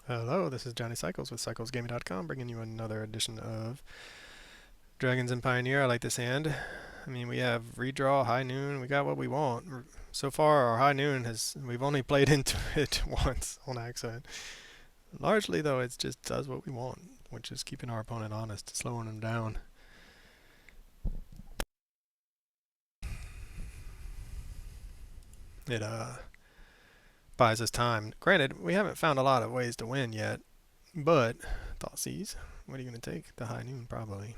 Hello, this is Johnny Cycles with CyclesGaming.com, bringing you another edition of Dragons and Pioneer. I like this hand. I mean, we have redraw, high noon. We got what we want. So far, our high noon we've only played into it once on accident. Largely, though, it just does what we want, which is keeping our opponent honest, slowing him down. It buys us time. Granted, we haven't found a lot of ways to win yet, but Thoughtseize, what are you going to take? The high noon, probably.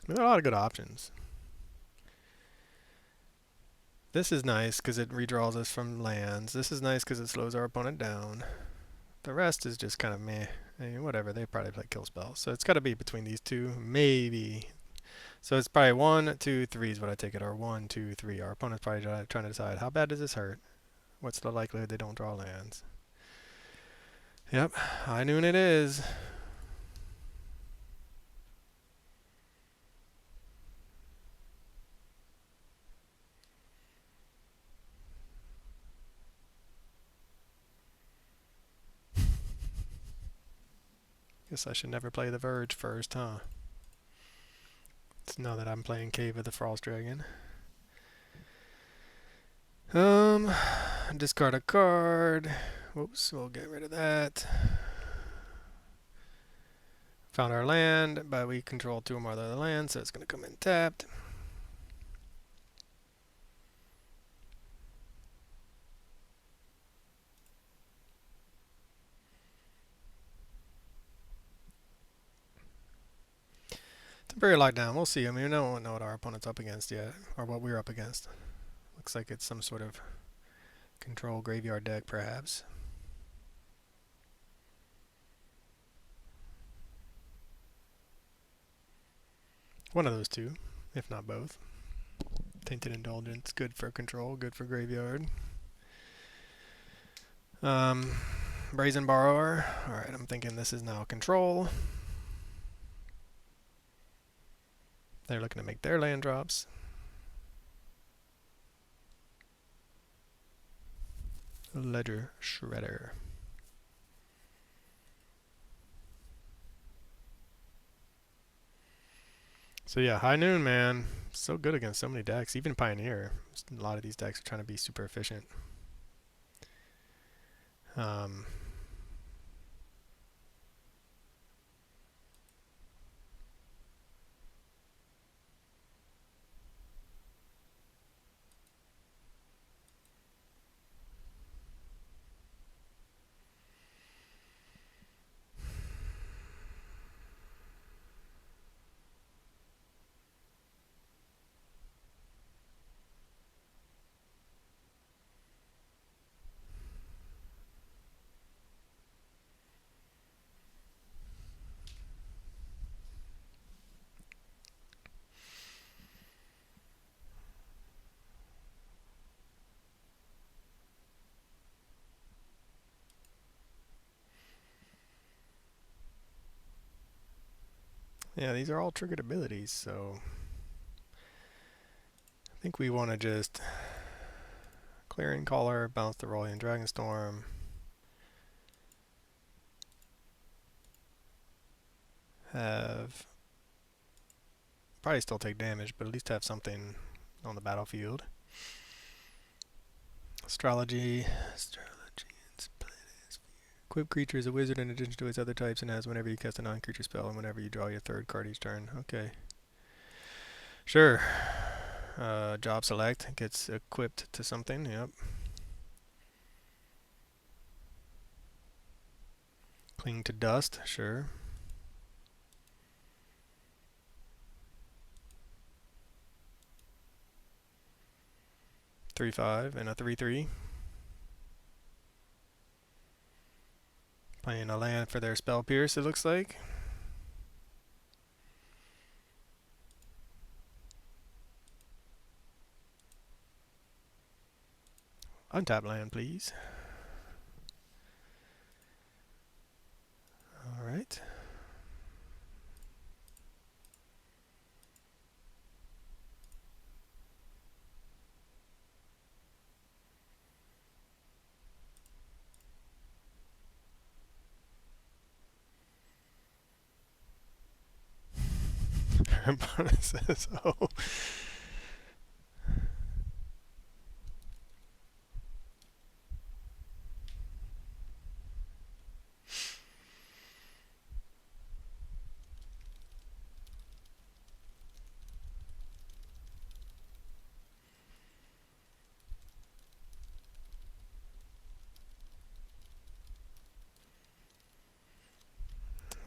There are a lot of good options. This is nice because it redraws us from lands. This is nice because it slows our opponent down. The rest is just kind of meh. I mean, whatever, they probably play kill spells. So it's got to be between these two, maybe. So it's probably 1, 2, 3 is what I take it, or 1, 2, 3. Our opponent's probably trying to decide how bad does this hurt? What's the likelihood they don't draw lands? Yep, high noon it is. Guess I should never play the Verge first, huh? It's now that I'm playing Cave of the Frost Dragon. Discard a card. Whoops, we'll get rid of that. Found our land, but we control 2 or more other lands, so it's going to come in tapped. Temporary lockdown, we'll see. I mean, we don't know what our opponent's up against yet, or what we're up against. Looks like it's some sort of control graveyard deck, perhaps. One of those two, if not both. Tainted Indulgence, good for control, good for graveyard. Brazen Borrower. Alright, I'm thinking this is now control. They're looking to make their land drops. Ledger Shredder. So yeah, High Noon, man. So good against so many decks. Even Pioneer. A lot of these decks are trying to be super efficient. Um, yeah, these are all triggered abilities, so I think we want to just Clearing Caller, bounce the Rolling Dragonstorm. Have probably still take damage, but at least have something on the battlefield. Astrology. Equip creature is a wizard in addition to its other types and has whenever you cast a non-creature spell and whenever you draw your 3rd card each turn. Okay. Sure. Job select gets equipped to something. Yep. Cling to dust. Sure. 3/5 and a 3/3. Playing a land for their spell pierce, it looks like. Untap land, please. Alright. bonuses. Oh.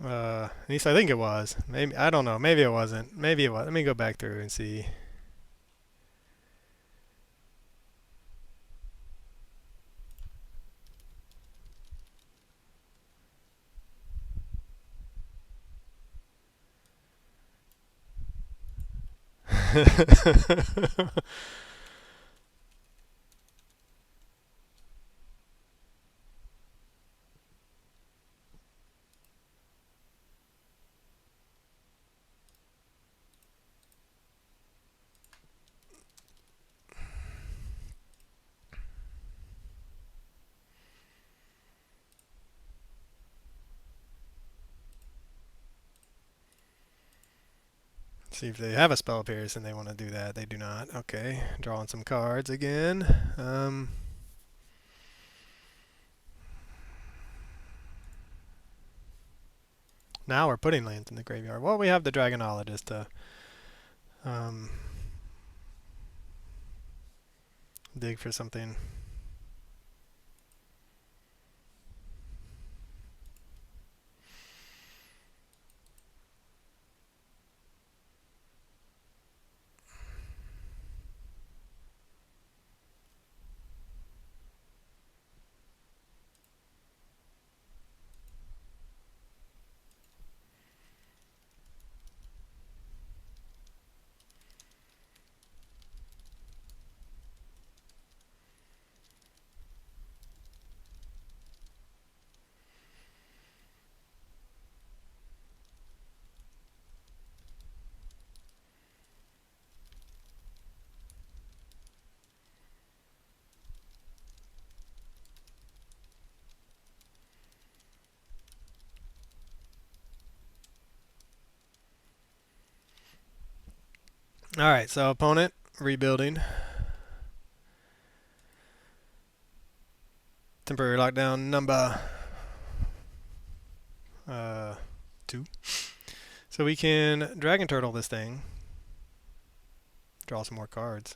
At least I think it was. Maybe I don't know. Maybe it wasn't. Maybe it was. Let me go back through and see. See if they have a spell pierce and they want to do that. They do not. Okay, drawing some cards again. Now we're putting lands in the graveyard. Well, we have the Dragonologist to dig for something. All right, so opponent rebuilding. Temporary lockdown number 2. So we can Dragon Turtle this thing. Draw some more cards.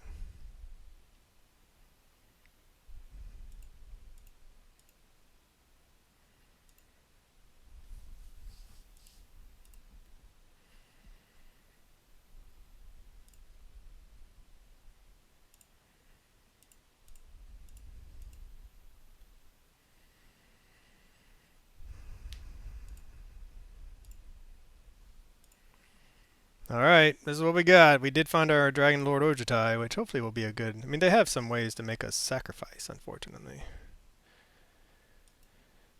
Alright, this is what we got. We did find our Dragonlord Ojutai, which hopefully will be a good... I mean, they have some ways to make us sacrifice, unfortunately.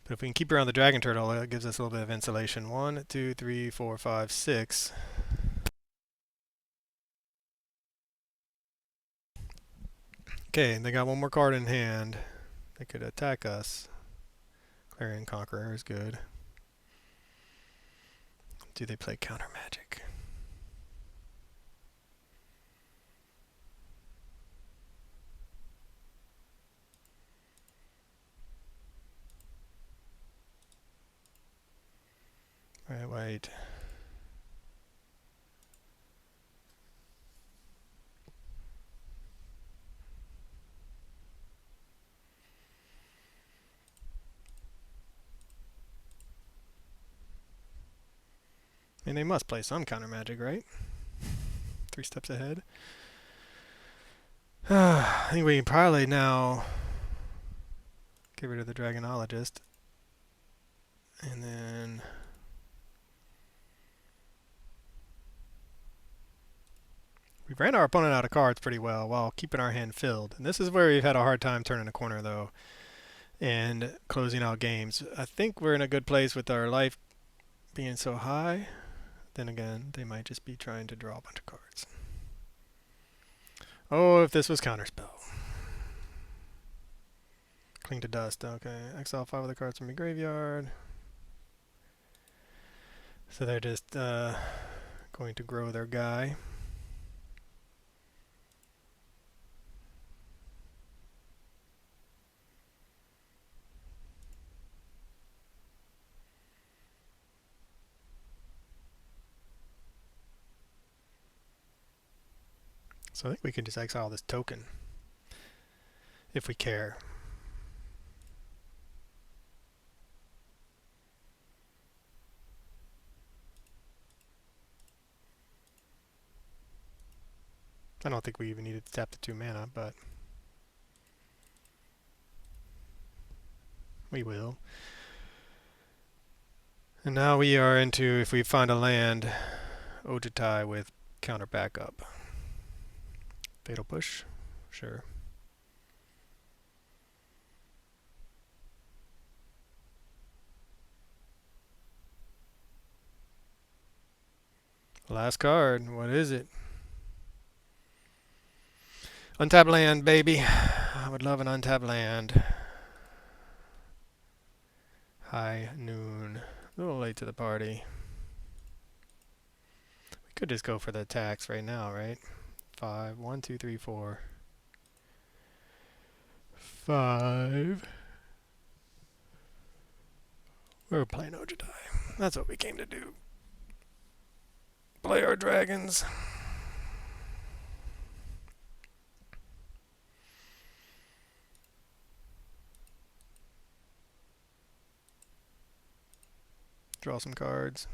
But if we can keep around the Dragon Turtle, it gives us a little bit of insulation. 1, 2, 3, 4, 5, 6. Okay, they got one more card in hand. They could attack us. Clarion Conqueror is good. Do they play counter magic? Alright, wait. I mean, they must play some counter magic, right? 3 steps ahead. I think we can probably now get rid of the Dragonologist. And then... we ran our opponent out of cards pretty well while keeping our hand filled. And this is where we've had a hard time turning a corner, though, and closing out games. I think we're in a good place with our life being so high. Then again, they might just be trying to draw a bunch of cards. Oh, if this was counterspell. Cling to dust. Okay. Exile 5 of the cards from your graveyard. So they're just going to grow their guy. So I think we can just exile this token if we care. I don't think we even needed to tap the 2 mana, but we will. And now we are into, if we find a land, Ojutai with counter backup. Fatal Push? Sure. Last card, what is it? Untapped land, baby. I would love an untapped land. High noon. A little late to the party. We could just go for the attacks right now, right? 5. 1, 2, 3, 4. 5. We're playing Ojutai. That's what we came to do. Play our dragons. Draw some cards.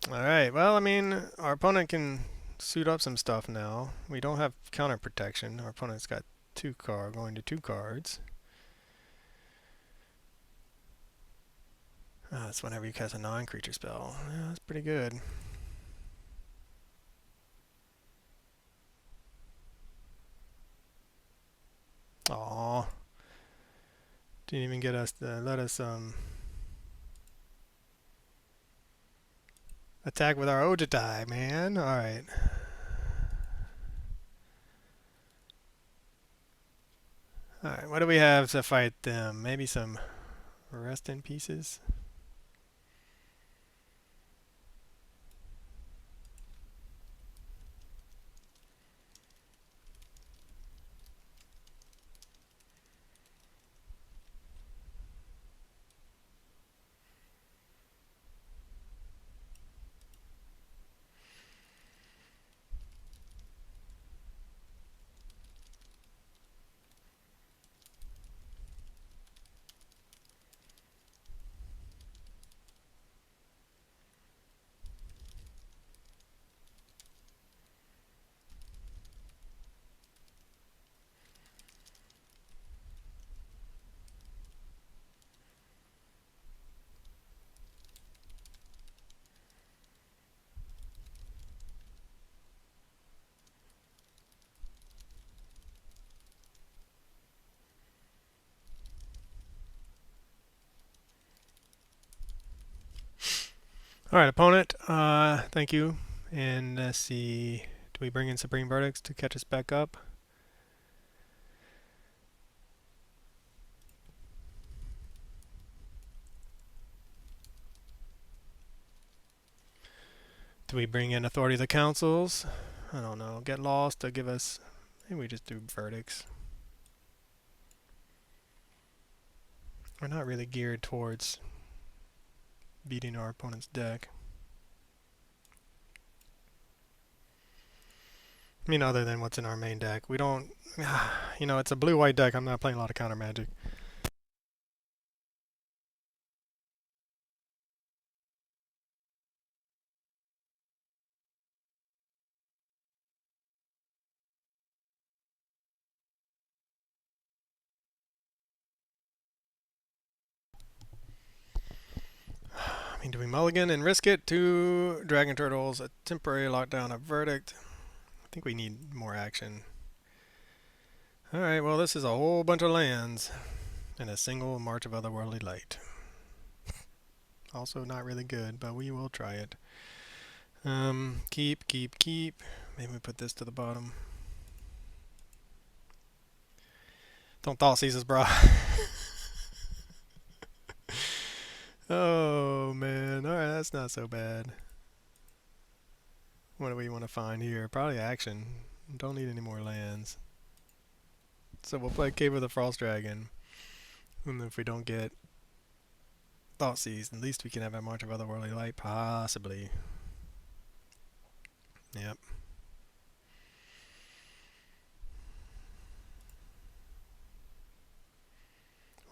Alright, well, I mean, our opponent can suit up some stuff now. We don't have counter protection. Our opponent's got going to 2 cards. That's whenever you cast a non-creature spell. Yeah, that's pretty good. Aww. Didn't even get us to let us attack with our Ojutai, man. Alright. Alright, what do we have to fight them? Maybe some rest in pieces? Alright, opponent, thank you. And let's see, do we bring in Supreme Verdicts to catch us back up? Do we bring in Authority of the Councils? I don't know. Get Lost to give us... Maybe we just do Verdicts. We're not really geared towards beating our opponent's deck. I mean, other than what's in our main deck. We don't... You know, it's a blue-white deck. I'm not playing a lot of counter magic. I mean, do we mulligan and risk it to Dragon Turtles, a temporary lockdown, a verdict? I think we need more action. Alright, well, this is a whole bunch of lands and a single March of Otherworldly Light. Also not really good, but we will try it. Keep. Maybe we put this to the bottom. Don't thought seize us, bro. Oh man, alright, that's not so bad. What do we want to find here? Probably action. Don't need any more lands. So we'll play Cave of the Frost Dragon. And if we don't get Thoughtseize, at least we can have a March of Otherworldly Light, possibly. Yep.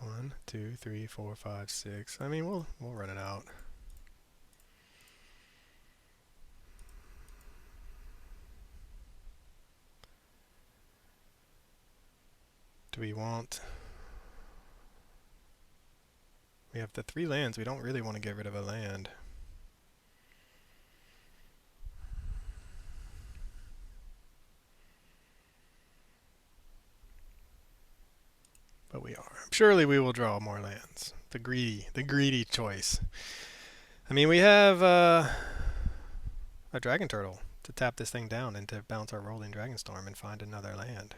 One, two, three, four, five, six. I mean, we'll run it out. Do we want... We have the 3 lands. We don't really want to get rid of a land. But we are. Surely we will draw more lands. The greedy choice. I mean, we have a Dragon Turtle to tap this thing down and to bounce our Rolling Dragonstorm and find another land.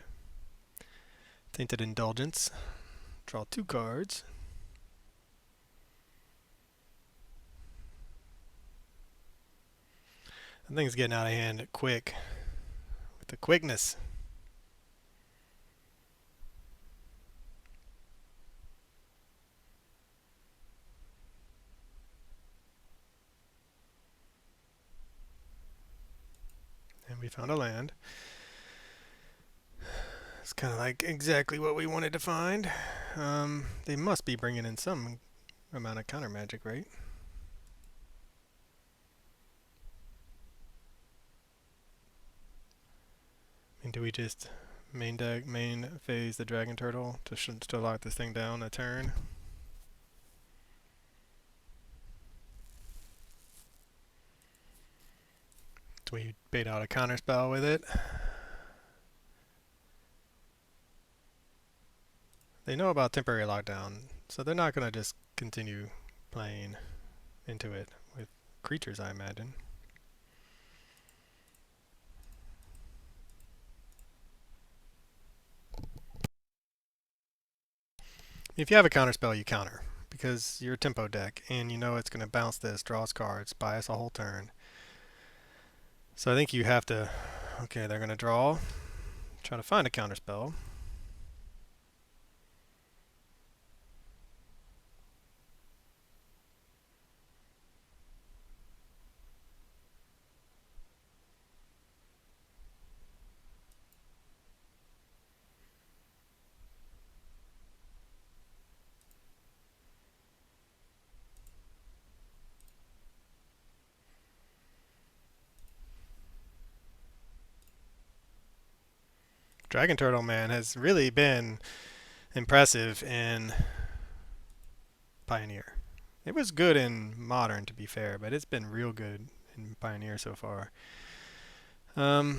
Tainted Indulgence. Draw 2 cards. That thing's getting out of hand quick. With the quickness. And we found a land. It's kind of like exactly what we wanted to find. They must be bringing in some amount of counter magic, right? I mean, do we just main phase the Dragon Turtle to lock this thing down a turn? Do we bait out a counter spell with it? They know about temporary lockdown, so they're not going to just continue playing into it with creatures, I imagine. If you have a counter spell, you counter, because you're a tempo deck, and you know it's going to bounce this, draws cards, buy us a whole turn. So I think you have to... Okay, they're going to draw, try to find a counter spell. Dragon Turtle, man, has really been impressive in Pioneer. It was good in Modern, to be fair, but it's been real good in Pioneer so far. Yeah,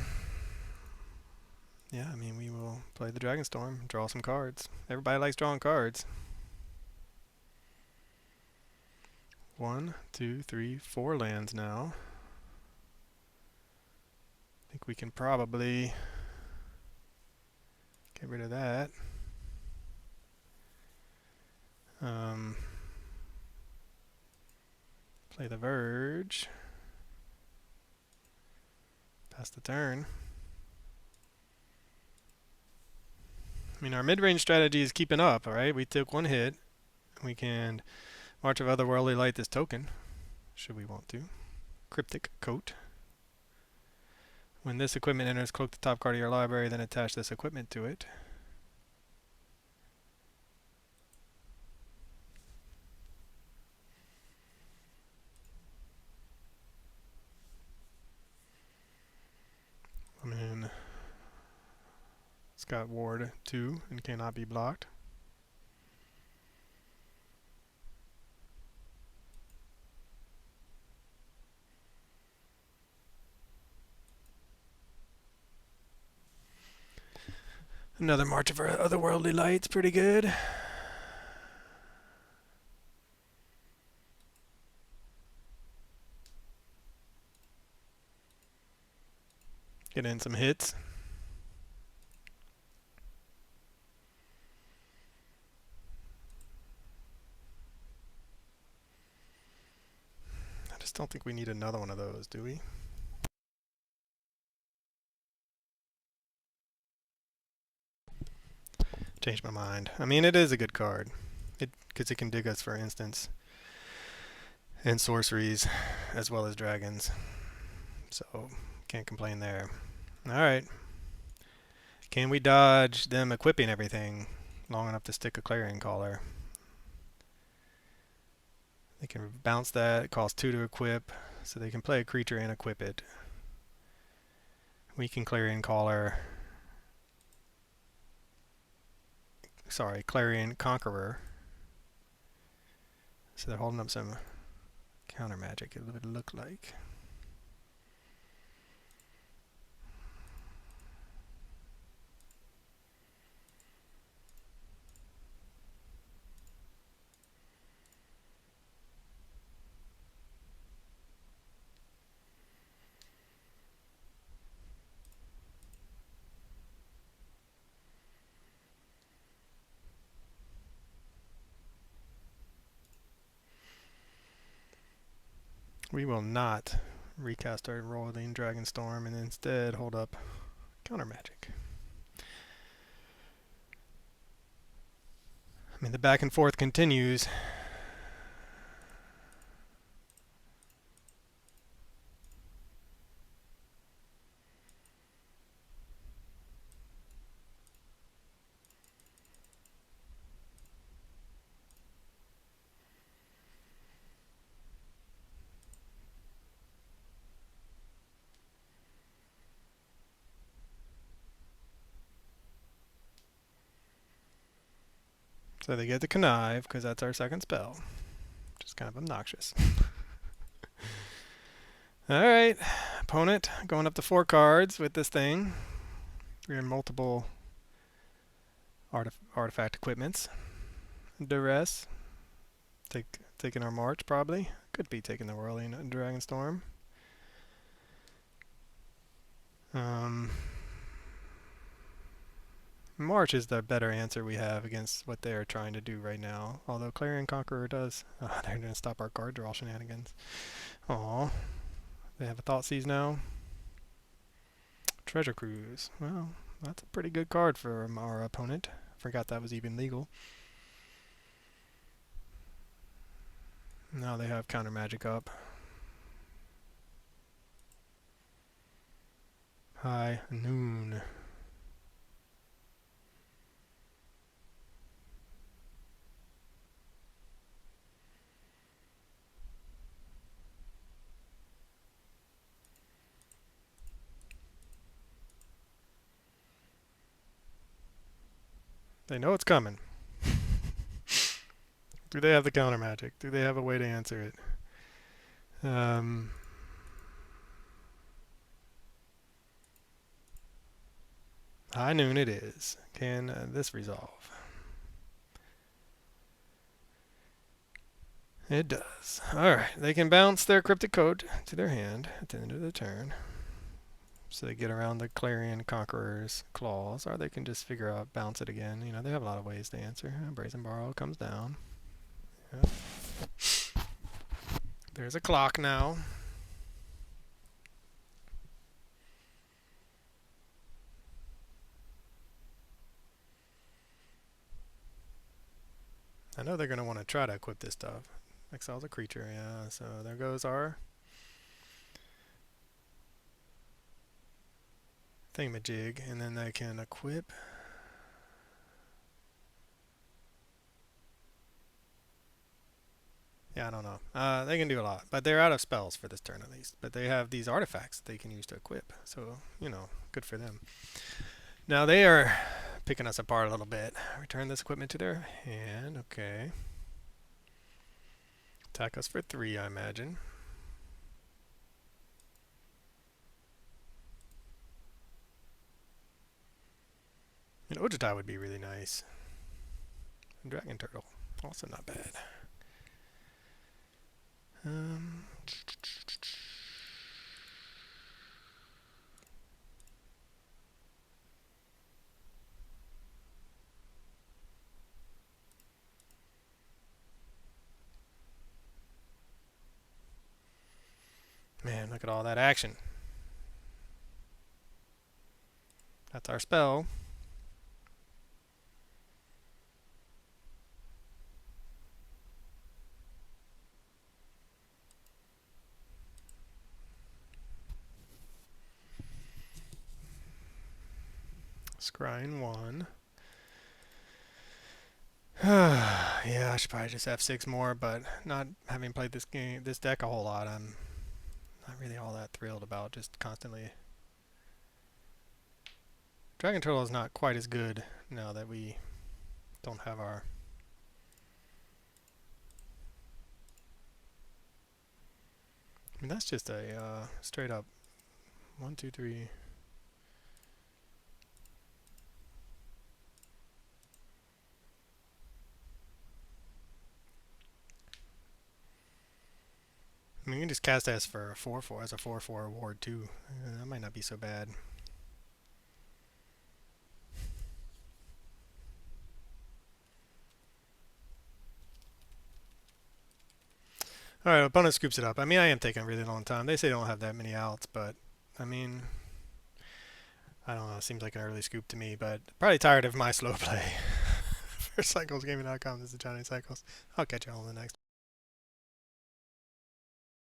I mean, we will play the Dragonstorm, draw some cards. Everybody likes drawing cards. 1, 2, 3, 4 lands now. I think we can probably get rid of that. Play the Verge. Pass the turn. I mean, our mid-range strategy is keeping up, alright? We took 1 hit. We can March of Otherworldly Light this token, should we want to. Cryptic Coat. When this equipment enters, cloak the top card of your library, then attach this equipment to it. I mean, it's got Ward 2 and cannot be blocked. Another March of Otherworldly Light's pretty good. Get in some hits. I just don't think we need another one of those, do we? Changed my mind. I mean, it is a good card. Because it can dig us, for instance, and sorceries, as well as dragons. So, can't complain there. Alright. Can we dodge them equipping everything long enough to stick a Clarion Caller? They can bounce that. It costs 2 to equip, so they can play a creature and equip it. We can Clarion Caller. Sorry, Clarion Conqueror. So they're holding up some counter magic, it would look like. We will not recast our Rolling Dragonstorm and instead hold up counter magic. I mean, the back and forth continues. So they get the connive, because that's our second spell. Which is kind of obnoxious. Alright, opponent going up to 4 cards with this thing. We're in multiple artifact equipments. Duress. Taking our march, probably. Could be taking the Whirling Dragonstorm. March is the better answer we have against what they are trying to do right now. Although Clarion Conqueror does. Oh, they're going to stop our card draw shenanigans. Aw. They have a Thoughtseize now. Treasure Cruise. Well, that's a pretty good card for our opponent. Forgot that was even legal. Now they have counter magic up. High noon. They know it's coming. Do they have the counter magic? Do they have a way to answer it? High noon it is. Can this resolve? It does. Alright, they can bounce their Cryptic Code to their hand at the end of the turn. So they get around the Clarion Conqueror's claws, or they can just figure out bounce it again. You know, they have a lot of ways to answer. Brazen Borrow comes down. Yep. There's a clock now. I know they're going to want to try to equip this stuff. Exiles a creature, yeah. So there goes our thingamajig, and then they can equip. Yeah, I don't know. They can do a lot, but they're out of spells for this turn at least. But they have these artifacts that they can use to equip, so, you know, good for them. Now they are picking us apart a little bit. Return this equipment to their hand, okay. Attack us for 3, I imagine. And Ojutai would be really nice. And Dragon Turtle, also not bad. Man, look at all that action. That's our spell. Scrying 1. Yeah, I should probably just F6 more, but not having played this deck a whole lot, I'm not really all that thrilled about just constantly. Dragon Turtle is not quite as good now that we don't have our. I mean, that's just a straight up 1, 2, 3. I mean, you can just cast S for a 4/4 as a 4/4 ward too. That might not be so bad. All right, opponent scoops it up. I mean, I am taking a really long time. They say they don't have that many outs, but I mean, I don't know. It seems like an early scoop to me, but probably tired of my slow play. For CyclesGaming.com, this is Johnny Cycles. I'll catch you all in the next.